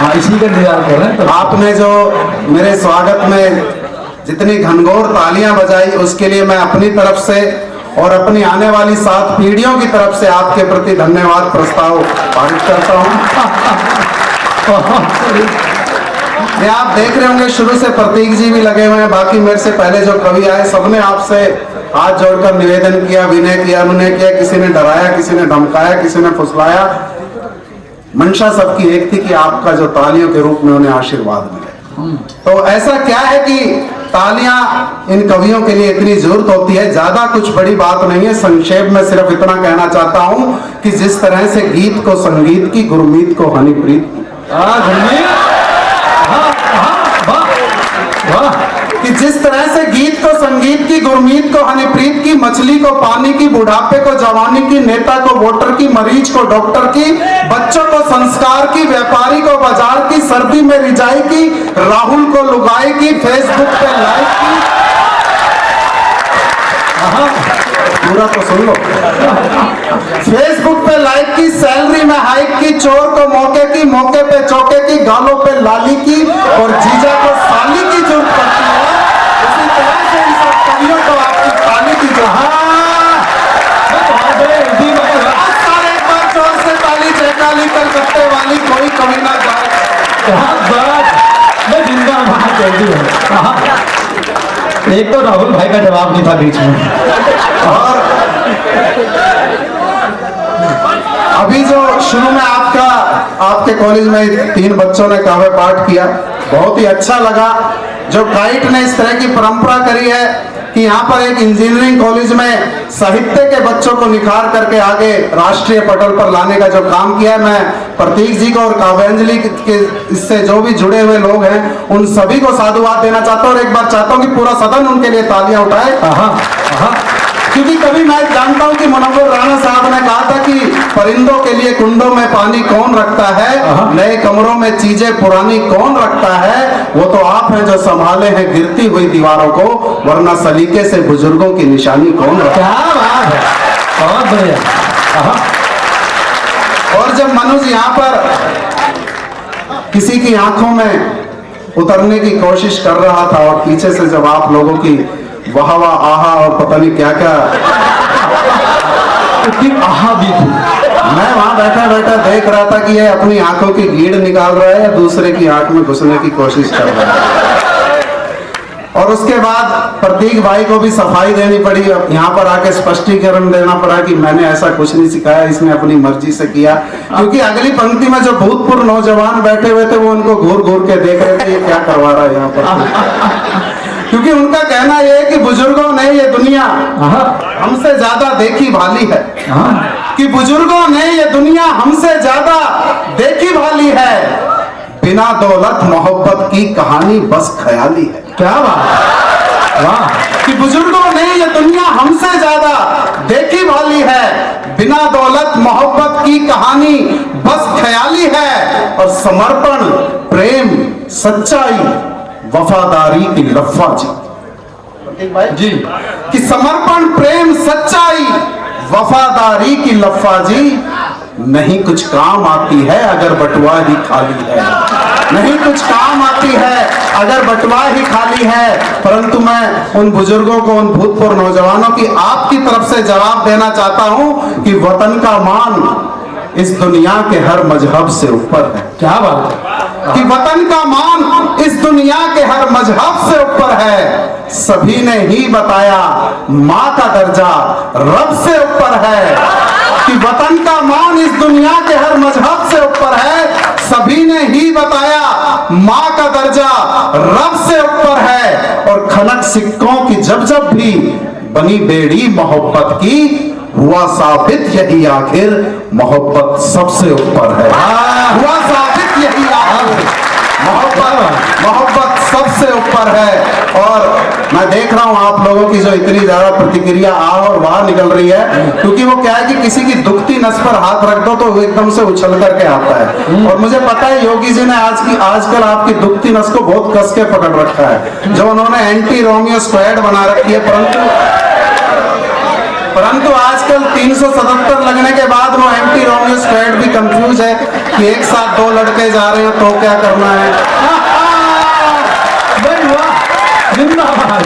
हाँ, इसी का इंतजार कर रहे हैं। तो आपने जो मेरे स्वागत में जितनी घनघोर तालियां बजाई उसके लिए मैं अपनी तरफ से और अपनी आने वाली 7 पीढ़ियों की तरफ से आपके प्रति धन्यवाद प्रस्ताव पारित करता हूं। ये आप देख रहे होंगे शुरू से प्रतीक जी भी लगे हुए हैं, बाकी मेरे से पहले जो कवि आए सबने आपसे हाथ जोड़कर निवेदन किया, विनय किया, अनुनय किया। किसी ने डराया, किसी ने धमकाया, किसी ने फुसलाया। मंशा सबकी एक थी कि आपका जो तालियों के रूप में उन्हें आशीर्वाद मिले। तो ऐसा क्या है कि तालियां इन कवियों के लिए इतनी जरूरत होती है। ज्यादा कुछ बड़ी बात नहीं है, संक्षेप में सिर्फ इतना कहना चाहता हूं कि जिस तरह से गीत को संगीत की, गुरमीत को हनीप्रीत की, कि जिस तरह से गीत को संगीत की, गुरमीत को हनीप्रीत की, मछली को पानी की, बुढ़ापे को जवानी की, नेता को वोटर की, मरीज को डॉक्टर की, बच्चों को संस्कार की, व्यापारी को बाजार की, सर्दी में रिजाई की, राहुल को लुगाई की, फेसबुक पे लाइक की। पूरा तो सुन लो। फेसबुक पे लाइक की, सैलरी में हाइक की, चोर को मौके की, मौके पे चौके की, गालों पे लाली की और जीजा को साली की जरूरत पड़ती है। उसी तरह से इन सब कवियों को आपकी ताली की जरूरत। सारे एक बार जोर से ताली चेकाली कलकत्ते वाली कोई कवि ना जाए। मैं जिंदा वहां कहती हूँ। एक तो राहुल भाई का जवाब नहीं था बीच में। और अभी जो शुरू में आपके कॉलेज में 3 बच्चों ने काव्य पाठ किया, बहुत ही अच्छा लगा। जो काइट ने इस तरह की परंपरा करी है कि यहाँ पर एक इंजीनियरिंग कॉलेज में साहित्य के बच्चों को निखार करके आगे राष्ट्रीय पटल पर लाने का जो काम किया है, मैं प्रतीक जी को और काव्यांजलि के इससे जो भी जुड़े हुए लोग हैं उन सभी को साधुवाद देना चाहता हूँ। और एक बार चाहता हूँ कि पूरा सदन उनके लिए तालियां उठाए। क्योंकि कभी मैं जानता हूं कि मुनव्वर राणा साहब ने कहा था कि परिंदों के लिए कुंडों में पानी कौन रखता है, नए कमरों में चीजें पुरानी कौन रखता है। वो तो आप हैं जो संभाले हैं गिरती हुई दीवारों को, वरना सलीके से बुजुर्गों की निशानी कौन रखता है। बहुत बढ़िया। और जब मनुष्य यहाँ पर किसी की आंखों में उतरने की कोशिश कर रहा था और पीछे से जब आप लोगों की वाह वाह आहा और पता नहीं क्या क्या आहा भी थी, मैं वहां बैठा बैठा देख रहा था कि ये अपनी आंखों की गीड़ निकाल रहा है या दूसरे की आंख में घुसने की कोशिश कर रहा है। और उसके बाद प्रतीक भाई को भी सफाई देनी पड़ी, यहाँ पर आके स्पष्टीकरण देना पड़ा कि मैंने ऐसा कुछ नहीं सिखाया, इसने अपनी मर्जी से किया। क्योंकि अगली पंक्ति में जो भूतपूर्व नौजवान बैठे हुए थे वो उनको घूर घूर के देख रहे थे ये क्या करवा रहा है यहाँ पर। क्योंकि उनका कहना यह है कि बुजुर्गों ने ये दुनिया हमसे ज्यादा देखी भाली है, कि बुजुर्गों ने ये दुनिया हमसे ज्यादा देखी भाली है। बिना दौलत मोहब्बत की कहानी बस ख्याली है। क्या बात, वाह। कि बुजुर्गों ने ये दुनिया हमसे ज्यादा देखी भाली है, बिना दौलत मोहब्बत की कहानी बस ख्याली है। और समर्पण, प्रेम, सच्चाई, वफादारी की लफ्फाजी जी, कि समर्पण, प्रेम, सच्चाई, वफादारी की लफ्फाजी नहीं कुछ काम आती है अगर बटुआ ही खाली है। नहीं कुछ काम आती है अगर बटुआ ही खाली है। परंतु मैं उन बुजुर्गों को, उन भूतपूर्व नौजवानों की आपकी तरफ से जवाब देना चाहता हूं कि वतन का मान इस दुनिया के हर मजहब से ऊपर है। क्या बात है, कि वतन का मान इस दुनिया के हर मजहब से ऊपर है। सभी ने ही बताया माँ का दर्जा रब से ऊपर है। कि वतन का मान इस दुनिया के हर मजहब से ऊपर है। सभी ने ही बताया माँ का दर्जा रब से ऊपर है। और खनक सिक्कों की जब जब भी बनी बेड़ी मोहब्बत की, हुआ साबित यही आखिर मोहब्बत सबसे ऊपर है। हुआ साबित यही आखिर मोहब्बत सबसे ऊपर है। और मैं देख रहा हूं आप लोगों की जो इतनी ज्यादा प्रतिक्रिया आ और बाहर निकल रही है, क्योंकि वो क्या है कि किसी की दुखती नस पर हाथ रख दो तो वो एकदम से उछल करके आता है। और मुझे पता है योगी जी ने आजकल आपकी दुखती नस को बहुत कस के पकड़ रखा है, जो उन्होंने एंटी रोमियो स्क्वाड बना रखी है। परंतु आजकल 377 लगने के बाद वो एंटी रोमियो स्क्वाड भी कंफ्यूज है कि एक साथ 2 लड़के जा रहे हैं तो क्या करना है। भाई वाह, जिंदाबाद।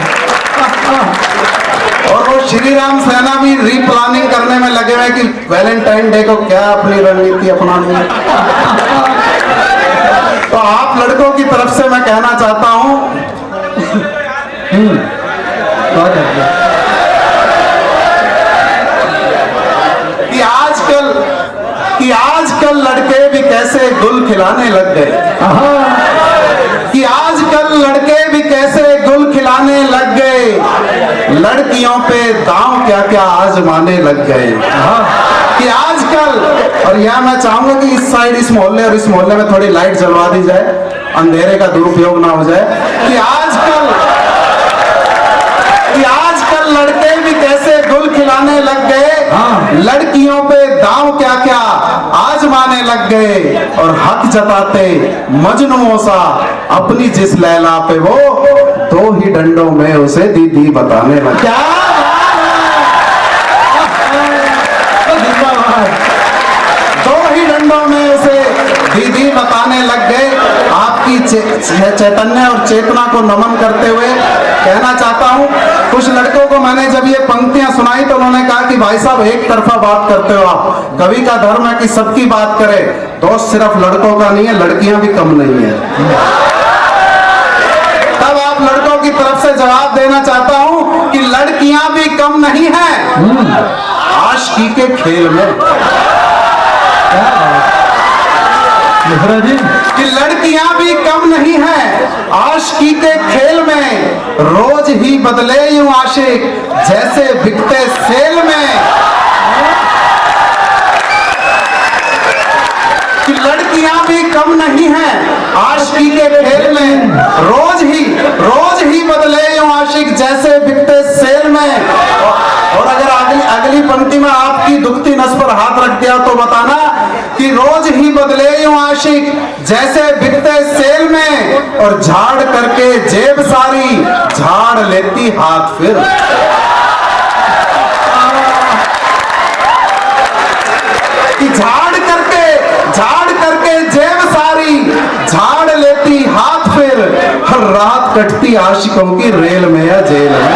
और वो श्री राम सेना भी रीप्लानिंग करने में लगे हुए कि वैलेंटाइन डे को क्या अपनी रणनीति अपनानी है। तो आप लड़कों की तरफ से मैं कहना चाहता हूं कि आजकल लड़के भी कैसे गुल खिलाने लग गए, कि आजकल लड़के भी कैसे गुल खिलाने लग गए, लड़कियों पे दांव क्या क्या आजमाने लग गए। कि आजकल, और यह मैं चाहूंगा कि इस साइड इस मोहल्ले और इस मोहल्ले में थोड़ी लाइट जलवा दी जाए, अंधेरे का दुरुपयोग ना हो जाए। कि आजकल लड़के भी कैसे गुल खिलाने लग गए, लड़कियों पे दांव क्या क्या आजमाने लग गए, और हक जताते मजनुओं सा अपनी जिस लैला पे वो 2 ही डंडों में उसे दीदी बताने लग गया। 2 ही डंडों में उसे दीदी बताने लग गए। आपकी चैतन्य और चेतना को नमन करते हुए कहना चाहता हूं, कुछ लड़कों को मैंने जब ये पंक्तियां सुनाई तो उन्होंने कहा कि भाई साहब एक तरफा बात करते हो आप, कवि का धर्म है कि सबकी बात करे, दोस्त सिर्फ लड़कों का नहीं है, लड़कियां भी कम नहीं है। तब आप लड़कों की तरफ से जवाब देना चाहता हूं कि लड़कियां भी कम नहीं है आशिकी के खेल में। जी कि लड़कियां भी कम नहीं है आशिकी के खेल में, रोज ही बदले यूं आशिक जैसे बिकते सेल में। कि लड़कियां भी कम नहीं है आशिकी के खेल में, रोज ही बदले यूं आशिक जैसे बिकते सेल में। और अगर अगली पंक्ति में आपकी दुखती नस पर हाथ रख दिया तो बताना कि रोज ही बदले यूं आशिक जैसे बिकते सेल में, और झाड़ करके जेब सारी झाड़ लेती हाथ फिर। कि झाड़ करके जेब सारी झाड़ लेती हाथ फिर, हर रात कटती आशिकों की रेल में या जेल में।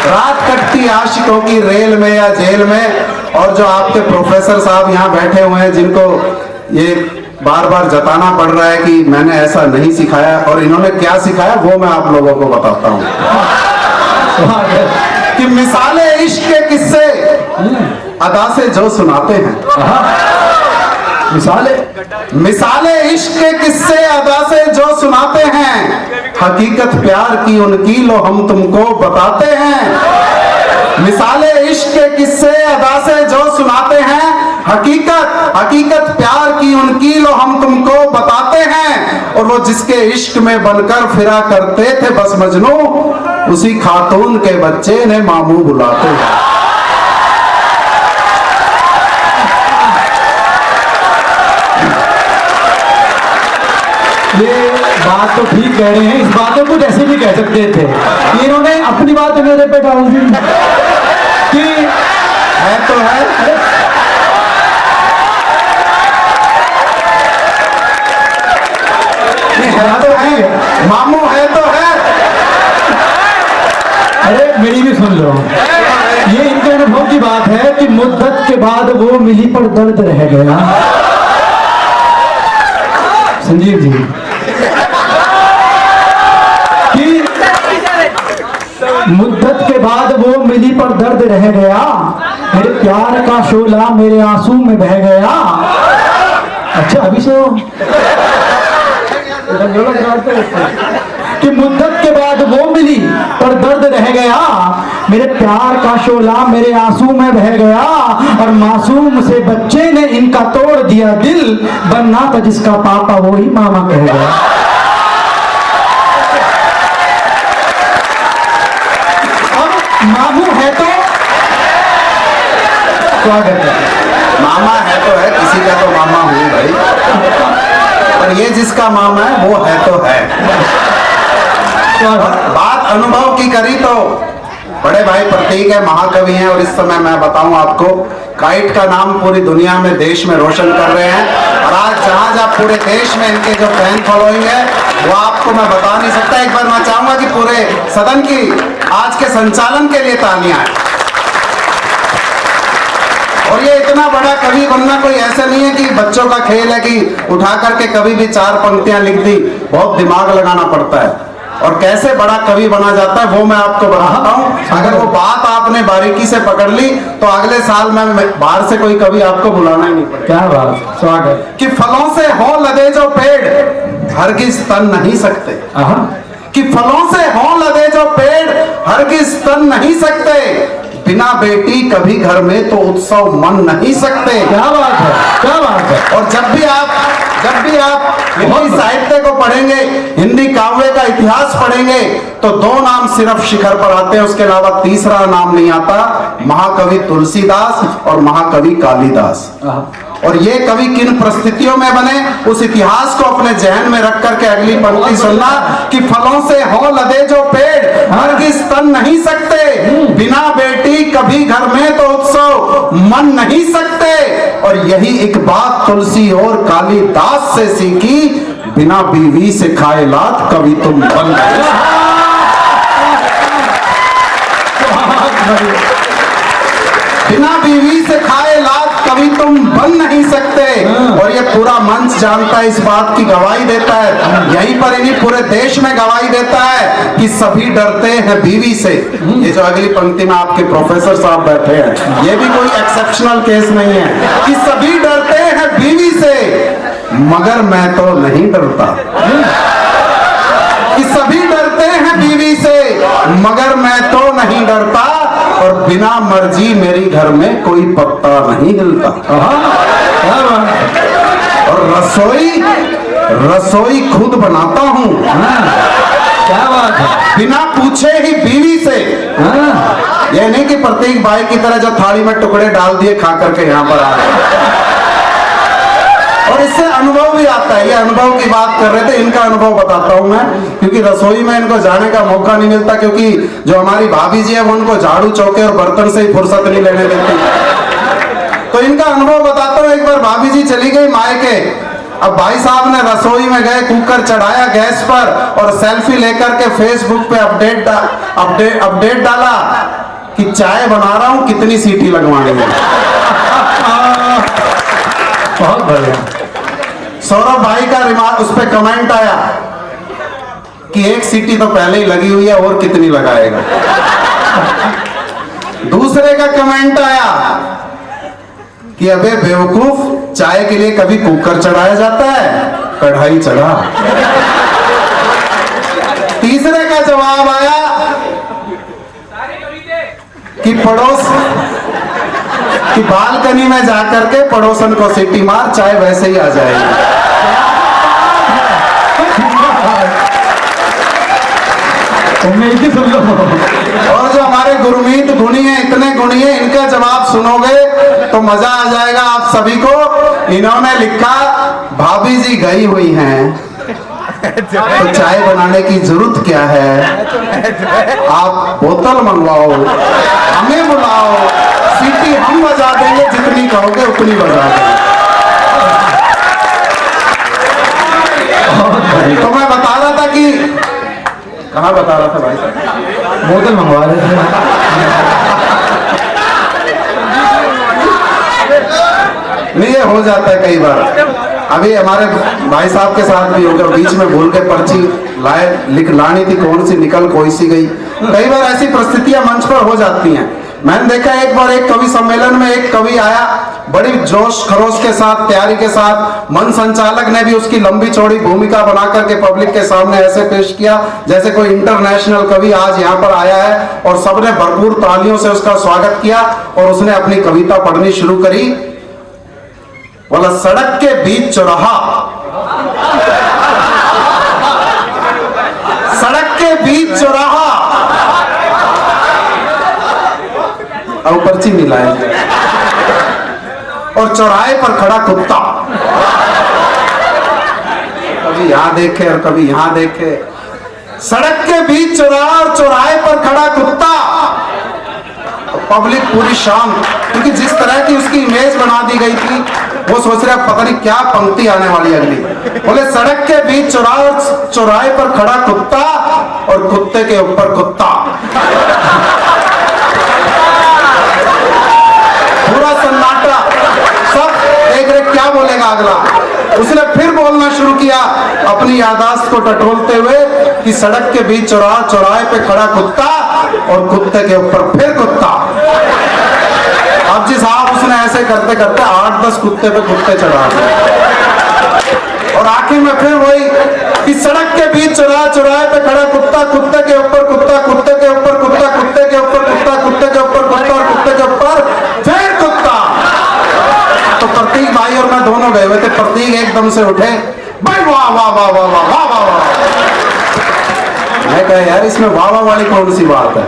रात कटती आशिकों की रेल में या जेल में। और जो आपके प्रोफेसर साहब यहाँ बैठे हुए हैं, जिनको ये बार बार जताना पड़ रहा है कि मैंने ऐसा नहीं सिखाया, और इन्होंने क्या सिखाया वो मैं आप लोगों को बताता हूँ। कि मिसाले इश्क के किस्से अदा से जो सुनाते हैं, मिसाले इश्क के किस्से अदा से जो सुनाते हैं, हकीकत प्यार की उनकी लो हम तुमको बताते हैं। मिसाले इश्क के किस्से अदा से जो सुनाते हैं, हकीकत प्यार की उनकी लो हम तुमको बताते हैं। और वो जिसके इश्क में बनकर फिरा करते थे बस मजनू, उसी खातून के बच्चे ने मामू बुलाते हैं। ये बात तो ठीक कह रहे हैं, इस बात को कुछ ऐसे भी कह सकते थे कि इन्होंने अपनी बात मेरे पे डाल दी कि है तो है, है तो है, मामू है तो है। अरे मेरी भी सुन लो, ये इनके अनुभव की बात है कि मुद्दत के बाद वो मिली पर दर्द रह गया। संजीव जी कि मुद्दत के बाद वो मिली पर दर्द रह गया, मेरे प्यार का शोला मेरे आंसू में बह गया। अच्छा अभी से कि मुद्दत के बाद वो मिली पर दर्द रह गया, मेरे प्यार का शोला मेरे आंसू में बह गया, और मासूम से बच्चे ने इनका तोड़ दिया दिल, बनना था जिसका पापा वो ही मामा कह गया। अब मामू है तो स्वागत है, मामा है तो है, किसी का तो मामा हूँ भाई, और ये जिसका मामा है वो है तो है। बात अनुभव की करी तो बड़े भाई प्रतीक है, महाकवि हैं, और इस समय मैं बताऊं आपको, काइट का नाम पूरी दुनिया में, देश में रोशन कर रहे हैं। और आज जहां जहां पूरे देश में इनके जो फैन फॉलोइंग है वो आपको मैं बता नहीं सकता। एक बार मैं चाहूंगा कि पूरे सदन की आज के संचालन के लिए तालियां हैं। और ये इतना बड़ा कवि बनना कोई ऐसा नहीं है कि बच्चों का खेल है कि उठा करके कभी भी 4 पंक्तियां लिख दी, बहुत दिमाग लगाना पड़ता है। और कैसे बड़ा कवि बना जाता है वो मैं आपको बताता हूं। अगर वो बात आपने बारीकी से पकड़ ली तो अगले साल में बाहर से कोई कवि आपको बुलाना ही नहीं पड़ेगा। क्या बात, स्वागत। कि फलों से हो लदे जो पेड़ हरगिज तन नहीं सकते, कि फलों से हो लदे जो पेड़ हरगिज तन नहीं सकते, बिना बेटी कभी घर में तो उत्सव मन नहीं सकते। क्या बात है, क्या बात है। और जब भी आप हिंदी साहित्य को पढ़ेंगे, हिंदी काव्य का इतिहास पढ़ेंगे तो 2 नाम सिर्फ शिखर पर आते हैं, उसके अलावा तीसरा नाम नहीं आता, महाकवि तुलसीदास और महाकवि कालिदास। और ये कवि किन परिस्थितियों में बने उस इतिहास को अपने जहन में रख करके अगली पंक्ति सुनना कि फलों से हो लदे जो पेड़ हरगिज तन नहीं सकते, बिना बेटी कभी घर में तो उत्सव मन नहीं सकते। और यही एक बात तुलसी और कालिदास से सीखी, बिना बीवी से खाए लात कवि तुम बन गए। बिना बीवी से खाए लात कभी तुम बन नहीं सकते। और ये पूरा मंच जानता है, इस बात की गवाही देता है, यहीं पर इन्हीं पूरे देश में गवाही देता है कि सभी डरते हैं बीवी से। ये जो अगली पंक्ति में आपके प्रोफेसर साहब बैठे हैं, ये भी कोई एक्सेप्शनल केस नहीं है कि सभी डरते हैं बीवी से, मगर मैं तो नहीं डरता। कि सभी डरते हैं बीवी से मगर मैं तो नहीं डरता, और बिना मर्जी मेरी घर में कोई पत्ता नहीं हिलता। और रसोई खुद बनाता हूँ। क्या बात है। बिना पूछे ही बीवी से। यह नहीं कि प्रतीक भाई की तरह जो थाली में टुकड़े डाल दिए खा करके यहाँ पर आ गए। और इससे अनुभव भी आता है, ये अनुभव की बात कर रहे थे, इनका अनुभव बताता हूं मैं, क्योंकि रसोई में इनको जाने का मौका नहीं मिलता, क्योंकि जो हमारी भाभी जी है वो उनको झाड़ू चौके और बर्तन से ही फुर्सत नहीं लेने देती। तो इनका अनुभव बताता हूँ। एक बार भाभी जी चली गई मायके, अब भाई साहब ने रसोई में गए, कुकर चढ़ाया गैस पर और सेल्फी लेकर के फेसबुक पे अपडेट डाला कि चाय बना रहा हूं, कितनी सीटी लगवानी है। बहुत बढ़िया। सौरभ भाई का रिमार्क, उस पर कमेंट आया कि 1 सीटी तो पहले ही लगी हुई है और कितनी लगाएगा। दूसरे का कमेंट आया कि अबे बेवकूफ, चाय के लिए कभी कुकर चढ़ाया जाता है, कढ़ाई चढ़ा। तीसरे का जवाब आया कि कि बालकनी में जाकर के पड़ोसन को सीटी मार, चाय वैसे ही आ जाएगी। और जो हमारे गुरमीत गुणी हैं, इतने गुणी हैं, इनका जवाब सुनोगे तो मजा आ जाएगा आप सभी को। इन्होंने लिखा, भाभी जी गई हुई हैं तो चाय बनाने की जरूरत क्या है, आप बोतल मंगवाओ, हमें बुलाओ, सीटी हम बजा देंगे, जितनी कहोगे उतनी बजा देंगे। तो मैं बता रहा था कि कहाँ बता रहा था भाई साहब, बोतल मंगवा रहे थे। नहीं, ये हो जाता है कई बार। अभी हमारे भाई साहब के साथ भी हो गया, बीच में भूल के पर्ची लानी थी, कौन सी निकल कोई सी गई। कई बार ऐसी परिस्थितियां मंच पर हो जाती हैं। मैंने देखा एक बार एक कवि सम्मेलन में एक कवि आया, बड़ी जोश खरोश के साथ, तैयारी के साथ, मन संचालक ने भी उसकी लंबी चौड़ी भूमिका बना करके पब्लिक के सामने ऐसे पेश किया जैसे कोई इंटरनेशनल कवि आज यहाँ पर आया है, और सबने भरपूर तालियों से उसका स्वागत किया। और उसने अपनी कविता पढ़नी शुरू करी। बोला, सड़क के बीच चौराहा, सड़क के बीच चौराहा, और पर्ची मिलाए, और चौराहे पर खड़ा कुत्ता, कभी यहां देखे और कभी यहां देखे। सड़क के बीच चौराहा और चौराहे पर खड़ा कुत्ता, पब्लिक पूरी शांत, क्योंकि जिस तरह की उसकी इमेज बना दी गई थी वो सोच रहा पता नहीं क्या पंक्ति आने वाली अगली। बोले सड़क के बीच चौराहे पर खड़ा कुत्ता और कुत्ते के ऊपर कुत्ता। पूरा सन्नाटा, सब देख रहे क्या बोलेगा अगला। उसने फिर बोलना शुरू किया अपनी याददाश्त को टटोलते हुए कि सड़क के बीच चौराहे पे खड़ा कुत्ता और कुत्ते के ऊपर फिर कुत्ता। अब जी साहब उसने ऐसे करते करते 8-10 कुत्ते पे कुत्ते चढ़ा दिए और आखिर में फिर वही कि सड़क के बीच चौराहे पे खड़ा कुत्ता, कुत्ते के ऊपर कुत्ता, कुत्ते के ऊपर कुत्ता, कुत्ते के ऊपर कुत्ता, कुत्ते के ऊपर कुत्ता और कुत्ते के ऊपर फिर कुत्ता। तो प्रतीक भाई और मैं दोनों गए हुए थे। प्रतीक एकदम से उठे, भाई वाह वाह वाह वाह वाह वाह वाह वाह। मैं कहा यार इसमें वाह वाह वाली कौन सी बात है।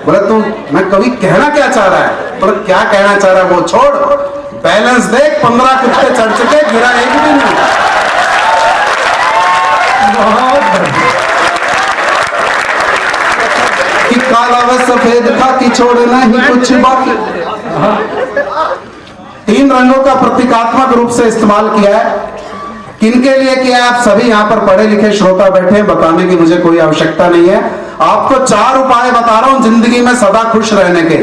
बोले तू मैं कवि कहना क्या चाह रहा है। बोले क्या कहना चाह रहा है वो छोड़, बैलेंस देख 15 कुत्ते चढ़ चुके, गिरा एक भी नहीं। कि काला व सफेद खाकी छोड़ना ही कुछ बाकी। 3 रंगों का प्रतीकात्मक रूप से इस्तेमाल किया है। किनके लिए किया है आप सभी यहाँ पर पढ़े लिखे श्रोता बैठे हैं, बताने की मुझे कोई आवश्यकता नहीं है। आपको 4 उपाय बता रहा हूं जिंदगी में सदा खुश रहने के।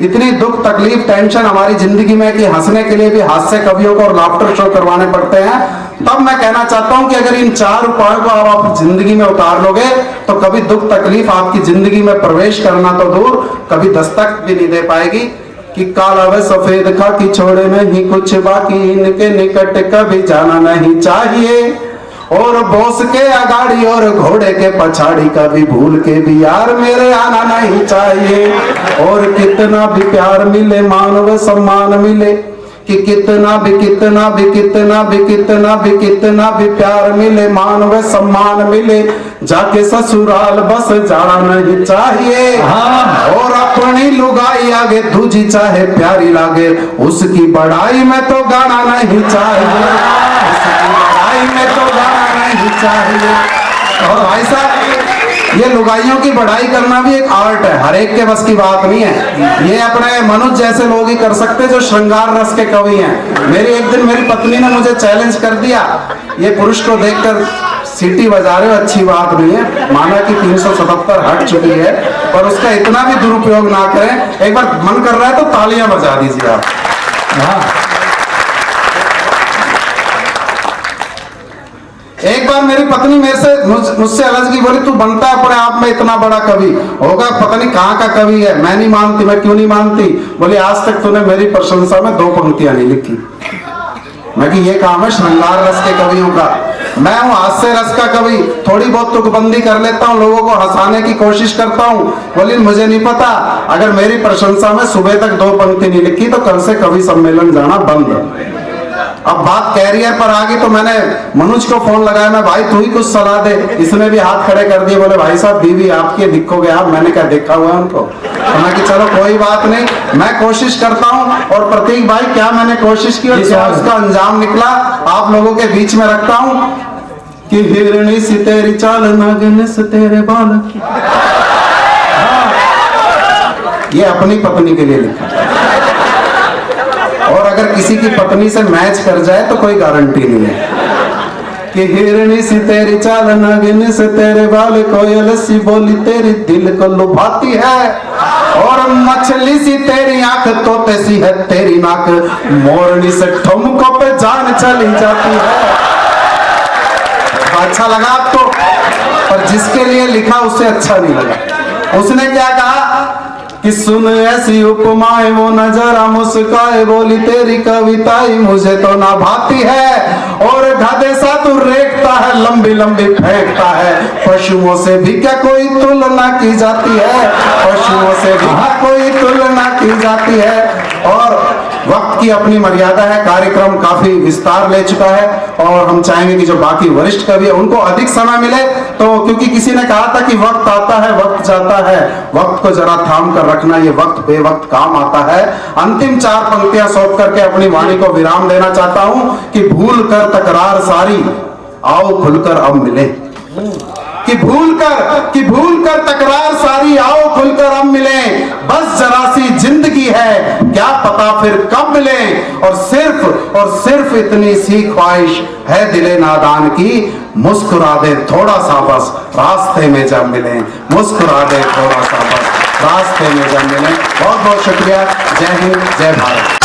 इतनी दुख तकलीफ टेंशन हमारी जिंदगी में कि हंसने के लिए भी हास्य कवियों को और लाफ्टर शो करवाने पड़ते हैं। तब मैं कहना चाहता हूं कि अगर इन 4 उपायों को आप जिंदगी में उतार लोगे तो कभी दुख तकलीफ आपकी जिंदगी में प्रवेश करना तो दूर, कभी दस्तक भी नहीं दे पाएगी। कि काला व सफेद खाकी छोड़े नहीं कुछ बाकी, इनके निकट कभी जाना नहीं चाहिए। और बोस के अगाड़ी और घोड़े के पछाड़ी कभी भूल के भी यार मेरे आना नहीं चाहिए। और कितना भी प्यार मिले मान व सम्मान मिले, कि कितना भी कितना भी कितना भी कितना भी कितना भी प्यार मिले मान व सम्मान मिले, जाके ससुराल बस जाना नहीं चाहिए। और अपनी लुगाई आगे दूजी चाहे प्यारी लागे, उसकी बड़ाई में तो गाना नहीं चाहिए, उसकी बड़ाई में तो गाना नहीं चाहिए। और भाई साहब ये लुगाइयों की बढ़ाई करना भी एक आर्ट है, हर एक के बस की बात नहीं है। ये अपने मनुष्य जैसे लोग ही कर सकते जो श्रृंगार रस के कवि हैं। एक दिन मेरी पत्नी ने मुझे चैलेंज कर दिया, ये पुरुष को देखकर सीटी बजा रहे हो अच्छी बात नहीं है, माना कि 377 हट चुकी है, पर उसका इतना भी दुरुपयोग ना करें। एक बार मन कर रहा है तो तालियां बजा दीजिए आप। एक बार मेरी पत्नी मुझसे अलग की, बोली तू बनता है अपने आप में इतना बड़ा कवि, होगा पता नहीं कहाँ का कवि है। मैं नहीं मानती, मैं क्यों नहीं मानती। बोली आज तक तूने मेरी प्रशंसा में 2 पंक्तियां नहीं लिखी। मैं कि ये काम है श्रृंगार रस के कवियों का, मैं हूँ हास्य रस का कवि, थोड़ी बहुत तुकबंदी कर लेता हूँ, लोगों को हंसाने की कोशिश करता हूँ। बोली मुझे नहीं पता, अगर मेरी प्रशंसा में सुबह तक 2 पंक्ति नहीं लिखी तो कल से कवि सम्मेलन जाना बंद। अब बात कैरियर पर आ गई तो मैंने मनुज को फोन लगाया, मैं भाई तू ही कुछ सलाह दे। इसने भी हाथ खड़े कर दिए, बोले भाई साहब बीवी आपकी दिखोगे आप। मैंने क्या देखा हुआ है उनको। तो मैं कि चलो कोई बात नहीं, मैं कोशिश करता हूँ। और प्रतीक भाई क्या मैंने कोशिश की और क्या उसका अंजाम निकला आप लोगों के बीच में रखता हूँ। कि हिरणी सी तेरी चाल नागिन से तेरे बाल, ये अपनी पत्नी के लिए लिखा। और अगर किसी की पत्नी से मैच कर जाए तो कोई गारंटी नहीं है। कि हिरणी सी तेरी चाल नागिन से तेरे बाल, कोयल सी बोली तेरी दिल को लुभाती है। और मछली सी तेरी आंख, तोते सी है तेरी नाक, मोरनी से ठुमकों पे जान चली जाती है। अच्छा लगा आपको, पर जिसके लिए लिखा उसे अच्छा नहीं लगा। उसने क्या कहा कि सुन ऐसी उपमाएं वो नजरा मुस्काए, बोली तेरी कविताई मुझे तो ना भाती है। और गधे सा तू रेखता है, लंबी लंबी फेंकता है, पशुओं से भी क्या कोई तुलना की जाती है, पशुओं से भी क्या कोई तुलना की जाती है। और वक्त की अपनी मर्यादा है, कार्यक्रम काफी विस्तार ले चुका है और हम चाहेंगे कि जो बाकी वरिष्ठ कवि है उनको अधिक समय मिले। तो क्योंकि किसी ने कहा था कि वक्त आता है वक्त जाता है, वक्त को जरा थाम कर रखना, ये वक्त बेवक्त काम आता है। अंतिम 4 पंक्तियां सौंप करके अपनी वाणी को विराम देना चाहता हूं कि भूल कर तकरार सारी, आओ खुलकर अब मिले। कि भूल कर तकरार सारी, आओ खुलकर अब मिले। बस जरा सी क्या पता फिर कब मिले, और सिर्फ इतनी सी ख्वाहिश है दिले नादान की, मुस्कुरा दे थोड़ा सा बस रास्ते में जब मिले, मुस्कुरा दे थोड़ा सा बस रास्ते में जब मिले। बहुत बहुत शुक्रिया। जय हिंद, जय भारत।